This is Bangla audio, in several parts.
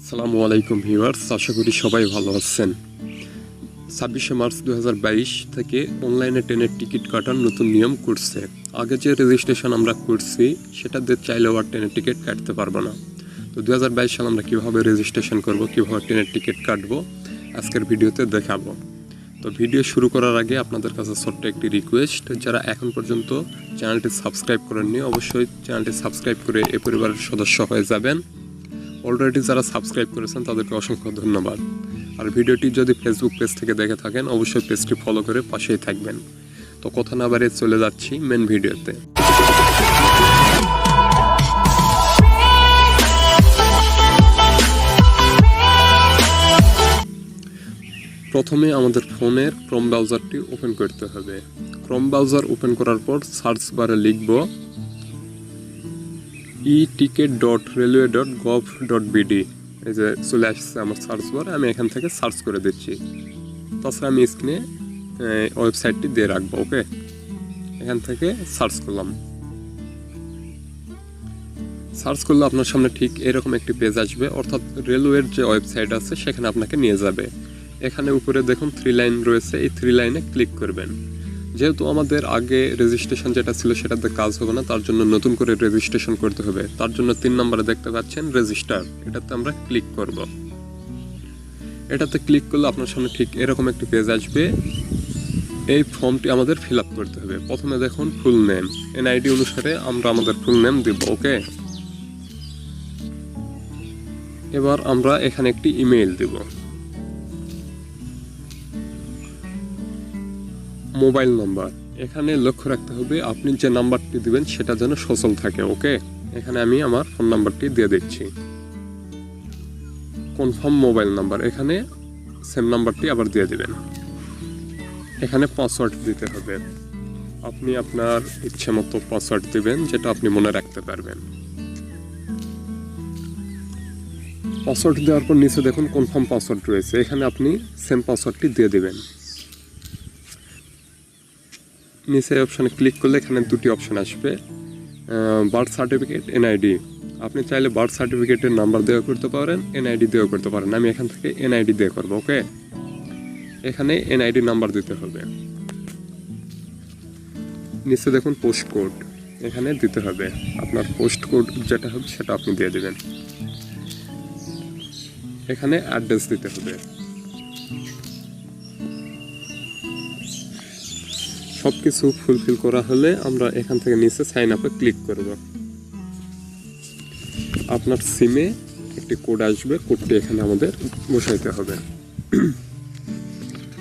আসসালামু আলাইকুম ভিউয়ার্স, আশা করি সবাই ভালো আছেন। 26শে মার্চ 2022 থেকে অনলাইনে ট্রেনের টিকিট কাটার নতুন নিয়ম করছে। আগে যে রেজিস্ট্রেশন আমরা করছি সেটাতে চাইলেও আর ট্রেনের টিকিট কাটতে পারবো না। তো 2022 সালে আমরা কীভাবে রেজিস্ট্রেশন করব, কীভাবে ট্রেনের টিকিট কাটবো আজকের ভিডিওতে দেখাবো। তো ভিডিও শুরু করার আগে আপনাদের কাছে ছোট্ট একটি রিকোয়েস্ট, যারা এখন পর্যন্ত চ্যানেলটি সাবস্ক্রাইব করেননি অবশ্যই চ্যানেলটি সাবস্ক্রাইব করে এই পরিবারের সদস্য হয়ে যাবেন। অলরেডি যারা সাবস্ক্রাইব করেছেন তাদেরকে অসংখ্য ধন্যবাদ। আর ভিডিওটি যদি ফেসবুক পেজ থেকে দেখে থাকেন অবশ্যই পেজটি ফলো করে পাশেই থাকবেন। তো কথা না বাড়িয়ে চলে যাচ্ছি মেন ভিডিওতে। প্রথমে আমাদের ফোনের ক্রোম ব্রাউজারটি ওপেন করতে হবে। ক্রোম ব্রাউজার ওপেন করার পর সার্চ বারে লিখব eticket.railway.gov.bd। এই যে চলে আসছে আমার সার্চ বার, আমি এখান থেকে সার্চ করে দিচ্ছি। তাছাড়া আমি স্ক্রিনে ওয়েবসাইটটি দিয়ে রাখবো। ওকে, এখান থেকে সার্চ করলাম। সার্চ করলে আপনার সামনে ঠিক এরকম একটি পেজ আসবে, অর্থাৎ রেলওয়ের যে ওয়েবসাইট আছে সেখানে আপনাকে নিয়ে যাবে। এখানে উপরে দেখুন 3 লাইন রয়েছে, এই 3 লাইনে ক্লিক করবেন। যেহেতু আমাদের আগে রেজিস্ট্রেশন যেটা ছিল সেটাতে কাজ হবে না, তার জন্য নতুন করে রেজিস্ট্রেশন করতে হবে। তার জন্য 3 নম্বরে দেখতে পাচ্ছেন রেজিস্টার, এটাতে আমরা ক্লিক করব। এটাতে ক্লিক করলে আপনার সামনে ঠিক এরকম একটি পেজ আসবে। এই ফর্মটি আমাদের ফিল আপ করতে হবে। প্রথমে দেখুন ফুল নেম, এনআইডি অনুসারে আমরা আমাদের ফুল নেম দিব। ওকে, এবার আমরা এখানে একটি ইমেইল দিব। মোবাইল নাম্বার, এখানে লক্ষ্য রাখতে হবে আপনি যে নাম্বারটি দিবেন সেটা যেন সচল থাকে। ওকে, এখানে আমি আমার ফোন নাম্বারটি দিয়ে দিচ্ছি। কনফার্ম মোবাইল নাম্বার, এখানে সেম নাম্বারটি আবার দিয়ে দিবেন। এখানে পাসওয়ার্ড দিতে হবে, আপনি আপনার ইচ্ছে মতো পাসওয়ার্ড দিবেন যেটা আপনি মনে রাখতে পারবেন। পাসওয়ার্ড দেওয়ার পর নিচে দেখুন কনফার্ম পাসওয়ার্ড রয়েছে, এখানে আপনি সেম পাসওয়ার্ডটি দিয়ে দিবেন। নিচে অপশানে ক্লিক করলে এখানে দুটি অপশান আসবে, বার্থ সার্টিফিকেট, এনআইডি। আপনি চাইলে বার্থ সার্টিফিকেটের নাম্বার দেওয়া করতে পারেন, এনআইডি দেওয়া করতে পারেন। আমি এখান থেকে এনআইডি দিয়ে করবো। ওকে, এখানে এনআইডি নাম্বার দিতে হবে। নিচে দেখুন পোস্ট কোড, এখানে দিতে হবে। আপনার পোস্ট কোড যেটা হবে সেটা আপনি দিয়ে দেবেন। এখানে অ্যাড্রেস দিতে হবে। সব কিছু ফুলফিল করা হলে আমরা এখান থেকে নিচে সাইন আপে ক্লিক করব। আপনার সিমে একটি কোড আসবে, কোডটি এখানে আমাদের বসাইতে হবে।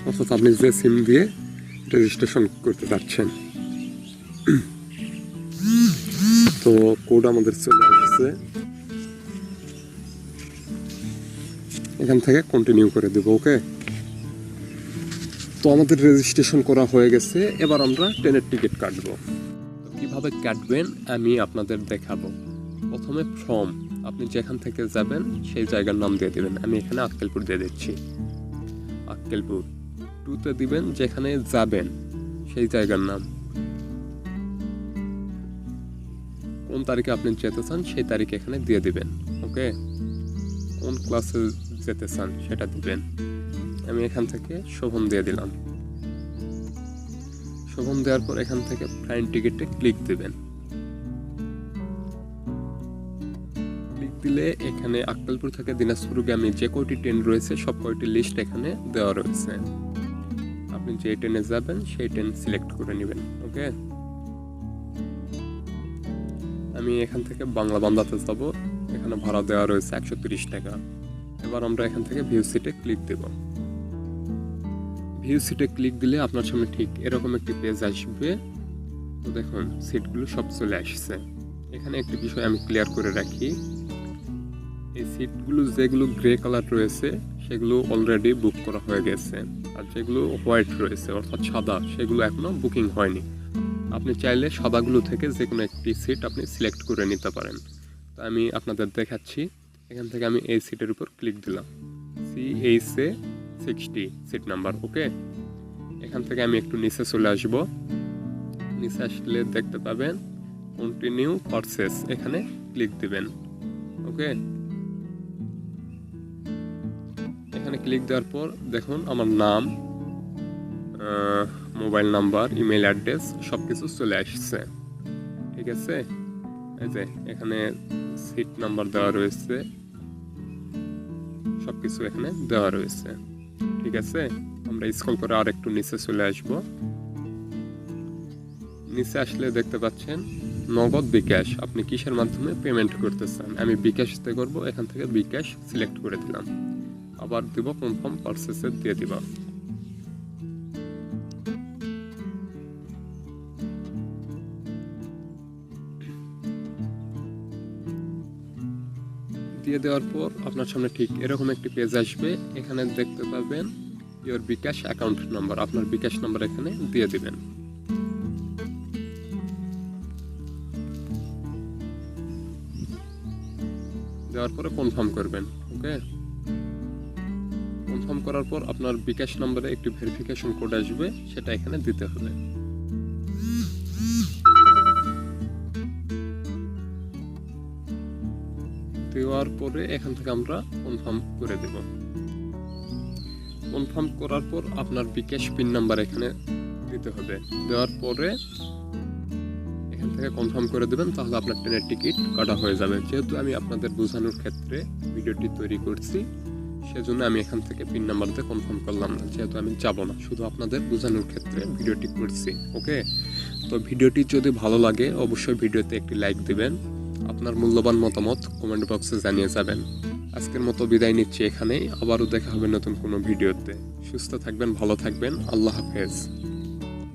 অর্থাৎ আপনি যে সিম দিয়ে রেজিস্ট্রেশন করতে যাচ্ছেন। তো কোড আমাদের চলে আসছে, এখান থেকে কন্টিনিউ করে দেব। ওকে, তো আমাদের রেজিস্ট্রেশন করা হয়ে গেছে। এবার আমরা ট্রেনের টিকিট কাটবো। কিভাবে কাটবেন আমি আপনাদের দেখাবো। প্রথমে ফর্ম, আপনি যেখান থেকে যাবেন সেই জায়গার নাম দিয়ে দেবেন। আমি এখানে আক্কেলপুর দিয়ে দিচ্ছি। আক্কেলপুর 2তে দিবেন যেখানে যাবেন সেই জায়গার নাম। কোন তারিখে আপনি যেতে চান সেই তারিখ এখানে দিয়ে দিবেন। ওকে, কোন ক্লাসে যেতে চান সেটা দিবেন। আমি এখান থেকে শোভন দিয়ে দিলাম। শোভন দেওয়ার পর এখান থেকে ফ্লাইট টিকিটে ক্লিক দিবেন। ক্লিক দিলে এখানে আক্কেলপুর থেকে দিনাজপুরগামী যে কয়টি ট্রেন রয়েছে সব কয়টি লিস্ট এখানে দেওয়া রয়েছে। আপনি যে ট্রেনে যাবেন সেই ট্রেন সিলেক্ট করে নেবেন। ওকে, আমি এখান থেকে বাংলা বান্দাতে যাব, এখানে ভাড়া দেওয়া রয়েছে 130 টাকা। এবার আমরা এখান থেকে ভিউ সিটে ক্লিক দেব। ভিউ সিটে ক্লিক দিলে আপনার সামনে ঠিক এরকম একটি পেজ আসবে। তো দেখুন সিটগুলো সব চলে আসছে। এখানে একটি বিষয় আমি ক্লিয়ার করে রাখি, এই সিটগুলো যেগুলো গ্রে কালার রয়েছে সেগুলো অলরেডি বুক করা হয়ে গেছে, আর যেগুলো হোয়াইট রয়েছে অর্থাৎ সাদা সেগুলো এখনো বুকিং হয়নি। আপনি চাইলে সাদাগুলো থেকে যে কোনো একটি সিট আপনি সিলেক্ট করে নিতে পারেন। তো আমি আপনাদের দেখাচ্ছি। এখান থেকে আমি এই সিটের উপর ক্লিক দিলাম, CHA 60 সিট নাম্বার। ওকে, এখান থেকে আমি একটু নিচে চলে আসব। নিচে আসলে দেখতে পাবেন কন্টিনিউ পারচেস, এখানে ক্লিক দিবেন। ওকে, এখানে ক্লিক দেওয়ার পর দেখুন আমার নাম, মোবাইল নাম্বার, ইমেল অ্যাড্রেস সব কিছু চলে আসছে। ঠিক আছে, এই যে এখানে সিট নাম্বার দেওয়া রয়েছে, সব কিছু এখানে দেওয়া রয়েছে। ঠিক আছে, আমরা স্ক্রল করে আর একটু নিচে চলে আসব। নিচে আসলে দেখতে পাচ্ছেন নগদ বিকাশ, আপনি কিসের মাধ্যমে পেমেন্ট করতে চান। আমি বিকাশতে করব, এখান থেকে বিকাশ সিলেক্ট করে দিলাম, আবার দিব কনফার্ম পারচেসে দিয়ে দিব। দিয়ে দেওয়ার পর আপনার সামনে ঠিক এরকম একটি পেজ আসবে। এখানে দেখতে পাবেন ইওর বিকাশ অ্যাকাউন্ট নাম্বার, আপনার বিকাশ নাম্বার এখানে দিয়ে দিবেন। দেওয়ার পরে কনফার্ম করবেন। ওকে, কনফার্ম করার পর আপনার বিকাশ নাম্বারে একটি ভেরিফিকেশন কোড আসবে, সেটা এখানে দিতে হবে। দেওয়ার পরে এখান থেকে আমরা কনফার্ম করে দেব। কনফার্ম করার পর আপনার বিকাশ পিন নাম্বার এখানে দিতে হবে। দেওয়ার পরে এখান থেকে কনফার্ম করে দেবেন, তাহলে আপনার ট্রেনের টিকিট কাটা হয়ে যাবে। যেহেতু আমি আপনাদের বোঝানোর ক্ষেত্রে ভিডিওটি তৈরি করছি, সেজন্য আমি এখান থেকে পিন নাম্বার দিয়ে কনফার্ম করলাম না, যেহেতু আমি যাব না, শুধু আপনাদের বোঝানোর ক্ষেত্রে ভিডিওটি করছি। ওকে, তো ভিডিওটি যদি ভালো লাগে অবশ্যই ভিডিওতে একটি লাইক দিবেন, আপনার মূল্যবান মতামত কমেন্ট বক্সে জানিয়ে যাবেন। আজকের মতো বিদায় নিচ্ছি এখানেই, আবারও দেখা হবে নতুন কোনো ভিডিওতে। সুস্থ থাকবেন, ভালো থাকবেন, আল্লাহ হাফেজ।